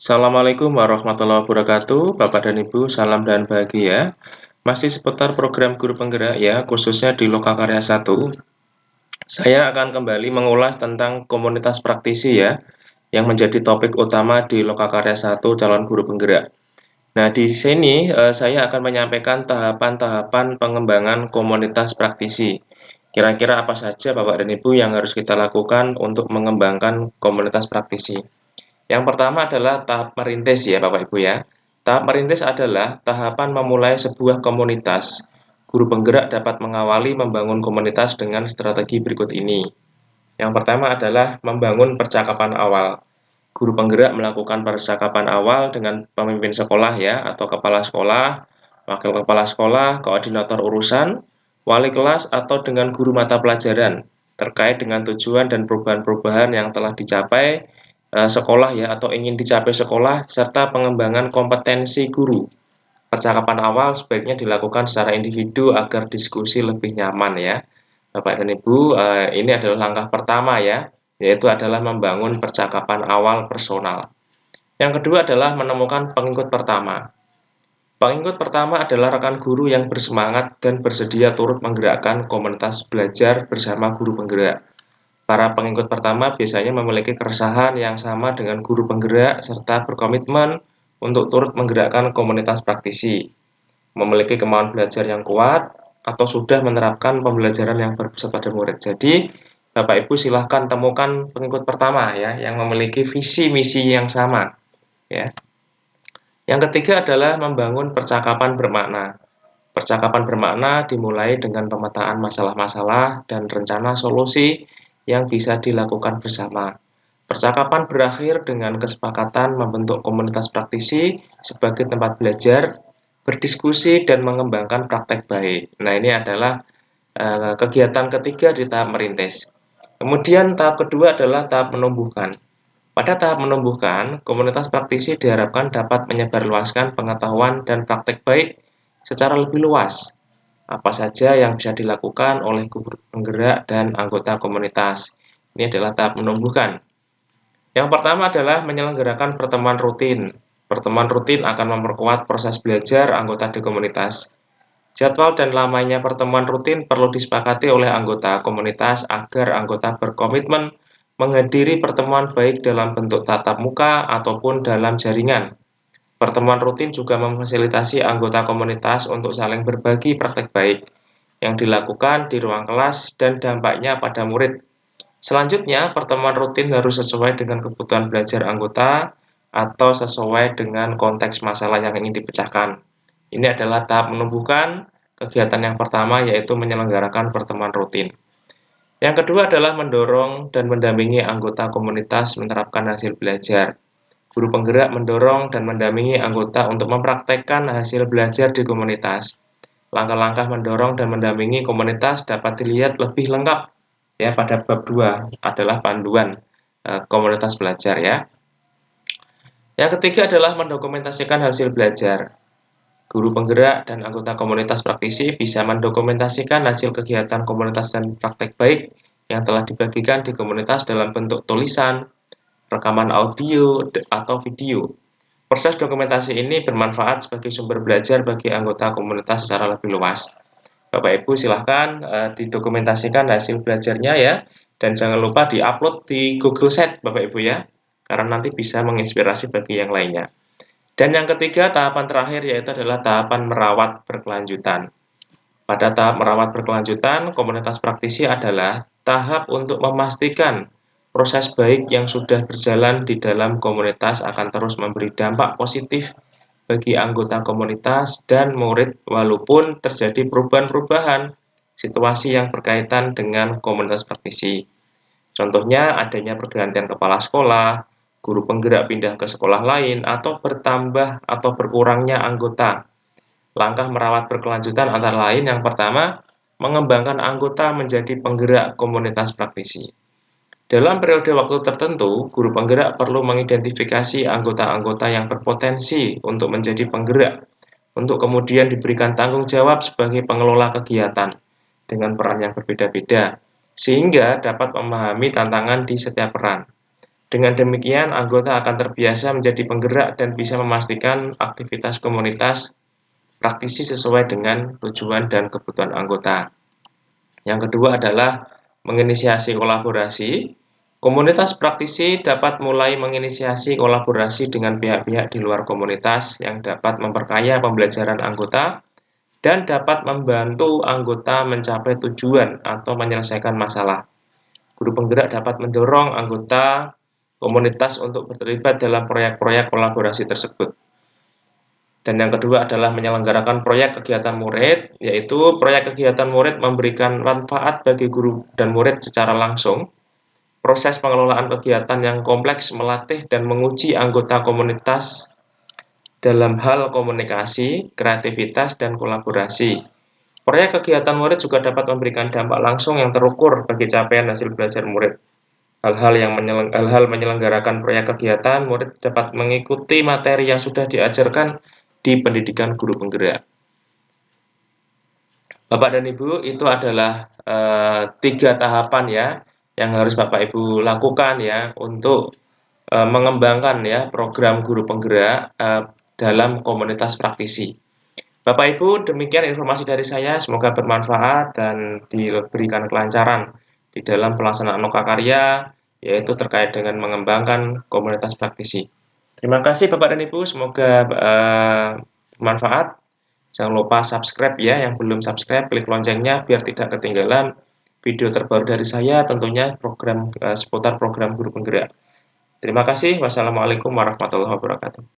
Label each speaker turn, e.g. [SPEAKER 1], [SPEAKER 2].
[SPEAKER 1] Assalamualaikum warahmatullahi wabarakatuh, Bapak dan Ibu, salam dan bahagia. Masih seputar program Guru Penggerak ya, khususnya di Lokakarya 1. Saya akan kembali mengulas tentang komunitas praktisi ya, yang menjadi topik utama di Lokakarya 1 calon guru penggerak. Nah, di sini saya akan menyampaikan tahapan-tahapan pengembangan komunitas praktisi. Kira-kira apa saja Bapak dan Ibu yang harus kita lakukan untuk mengembangkan komunitas praktisi? Yang pertama adalah tahap merintis ya Bapak Ibu ya. Tahap merintis adalah tahapan memulai sebuah komunitas. Guru penggerak dapat mengawali membangun komunitas dengan strategi berikut ini. Yang pertama adalah membangun percakapan awal. Guru penggerak melakukan percakapan awal dengan pemimpin sekolah ya, atau kepala sekolah, wakil kepala sekolah, koordinator urusan, wali kelas, atau dengan guru mata pelajaran terkait dengan tujuan dan perubahan-perubahan yang telah dicapai sekolah ya, atau ingin dicapai sekolah, serta pengembangan kompetensi guru. Percakapan awal sebaiknya dilakukan secara individu agar diskusi lebih nyaman ya. Bapak dan Ibu, ini adalah langkah pertama ya, yaitu adalah membangun percakapan awal personal. Yang kedua adalah menemukan pengikut pertama. Pengikut pertama adalah rekan guru yang bersemangat dan bersedia turut menggerakkan komunitas belajar bersama guru penggerak. Para pengikut pertama biasanya memiliki keresahan yang sama dengan guru penggerak serta berkomitmen untuk turut menggerakkan komunitas praktisi, memiliki kemauan belajar yang kuat, atau sudah menerapkan pembelajaran yang berpusat pada murid. Jadi, Bapak Ibu silahkan temukan pengikut pertama ya, yang memiliki visi misi yang sama ya. Yang ketiga adalah membangun percakapan bermakna. Percakapan bermakna dimulai dengan pemetaan masalah-masalah dan rencana solusi yang bisa dilakukan bersama. Percakapan berakhir dengan kesepakatan membentuk komunitas praktisi sebagai tempat belajar, berdiskusi, dan mengembangkan praktek baik. Nah, ini adalah kegiatan ketiga di tahap merintis. Kemudian tahap kedua adalah tahap menumbuhkan. Pada tahap menumbuhkan, komunitas praktisi diharapkan dapat menyebarluaskan pengetahuan dan praktek baik secara lebih luas. Apa saja yang bisa dilakukan oleh guru penggerak dan anggota komunitas? Ini adalah tahap menumbuhkan. Yang pertama adalah menyelenggarakan pertemuan rutin. Pertemuan rutin akan memperkuat proses belajar anggota di komunitas. Jadwal dan lamanya pertemuan rutin perlu disepakati oleh anggota komunitas agar anggota berkomitmen menghadiri pertemuan baik dalam bentuk tatap muka ataupun dalam jaringan. Pertemuan rutin juga memfasilitasi anggota komunitas untuk saling berbagi praktek baik yang dilakukan di ruang kelas dan dampaknya pada murid. Selanjutnya, pertemuan rutin harus sesuai dengan kebutuhan belajar anggota atau sesuai dengan konteks masalah yang ingin dipecahkan. Ini adalah tahap menumbuhkan. Kegiatan yang pertama yaitu menyelenggarakan pertemuan rutin. Yang kedua adalah mendorong dan mendampingi anggota komunitas menerapkan hasil belajar. Guru penggerak mendorong dan mendampingi anggota untuk mempraktekkan hasil belajar di komunitas. Langkah-langkah mendorong dan mendampingi komunitas dapat dilihat lebih lengkap ya pada bab 2 adalah panduan komunitas belajar ya. Yang ketiga adalah mendokumentasikan hasil belajar. Guru penggerak dan anggota komunitas praktisi bisa mendokumentasikan hasil kegiatan komunitas dan praktek baik yang telah dibagikan di komunitas dalam bentuk tulisan, rekaman audio, atau video. Proses dokumentasi ini bermanfaat sebagai sumber belajar bagi anggota komunitas secara lebih luas. Bapak Ibu silahkan didokumentasikan hasil belajarnya ya, dan jangan lupa diupload di Google Sheet Bapak Ibu ya, karena nanti bisa menginspirasi bagi yang lainnya. Dan yang ketiga, tahapan terakhir yaitu adalah tahapan merawat berkelanjutan. Pada tahap merawat berkelanjutan, komunitas praktisi adalah tahap untuk memastikan proses baik yang sudah berjalan di dalam komunitas akan terus memberi dampak positif bagi anggota komunitas dan murid walaupun terjadi perubahan-perubahan situasi yang berkaitan dengan komunitas praktisi. Contohnya adanya pergantian kepala sekolah, guru penggerak pindah ke sekolah lain, atau bertambah atau berkurangnya anggota. Langkah merawat berkelanjutan antara lain yang pertama, mengembangkan anggota menjadi penggerak komunitas praktisi. Dalam periode waktu tertentu, guru penggerak perlu mengidentifikasi anggota-anggota yang berpotensi untuk menjadi penggerak, untuk kemudian diberikan tanggung jawab sebagai pengelola kegiatan dengan peran yang berbeda-beda, sehingga dapat memahami tantangan di setiap peran. Dengan demikian, anggota akan terbiasa menjadi penggerak dan bisa memastikan aktivitas komunitas praktisi sesuai dengan tujuan dan kebutuhan anggota. Yang kedua adalah menginisiasi kolaborasi. Komunitas praktisi dapat mulai menginisiasi kolaborasi dengan pihak-pihak di luar komunitas yang dapat memperkaya pembelajaran anggota dan dapat membantu anggota mencapai tujuan atau menyelesaikan masalah. Guru penggerak dapat mendorong anggota komunitas untuk terlibat dalam proyek-proyek kolaborasi tersebut. Dan yang kedua adalah menyelenggarakan proyek kegiatan murid, yaitu proyek kegiatan murid memberikan manfaat bagi guru dan murid secara langsung. Proses pengelolaan kegiatan yang kompleks melatih dan menguji anggota komunitas dalam hal komunikasi, kreativitas, dan kolaborasi. Proyek kegiatan murid juga dapat memberikan dampak langsung yang terukur bagi capaian hasil belajar murid. Hal-hal menyelenggarakan proyek kegiatan, murid dapat mengikuti materi yang sudah diajarkan di pendidikan guru penggerak. Bapak dan Ibu, itu adalah 3 tahapan ya yang harus Bapak Ibu lakukan ya untuk mengembangkan ya program guru penggerak dalam komunitas praktisi. Bapak Ibu, demikian informasi dari saya, semoga bermanfaat dan diberikan kelancaran di dalam pelaksanaan lokakarya, yaitu terkait dengan mengembangkan komunitas praktisi. Terima kasih Bapak dan Ibu, semoga bermanfaat. Jangan lupa subscribe ya, yang belum subscribe, klik loncengnya biar tidak ketinggalan video terbaru dari saya, tentunya seputar program guru penggerak. Terima kasih. Wassalamualaikum warahmatullahi wabarakatuh.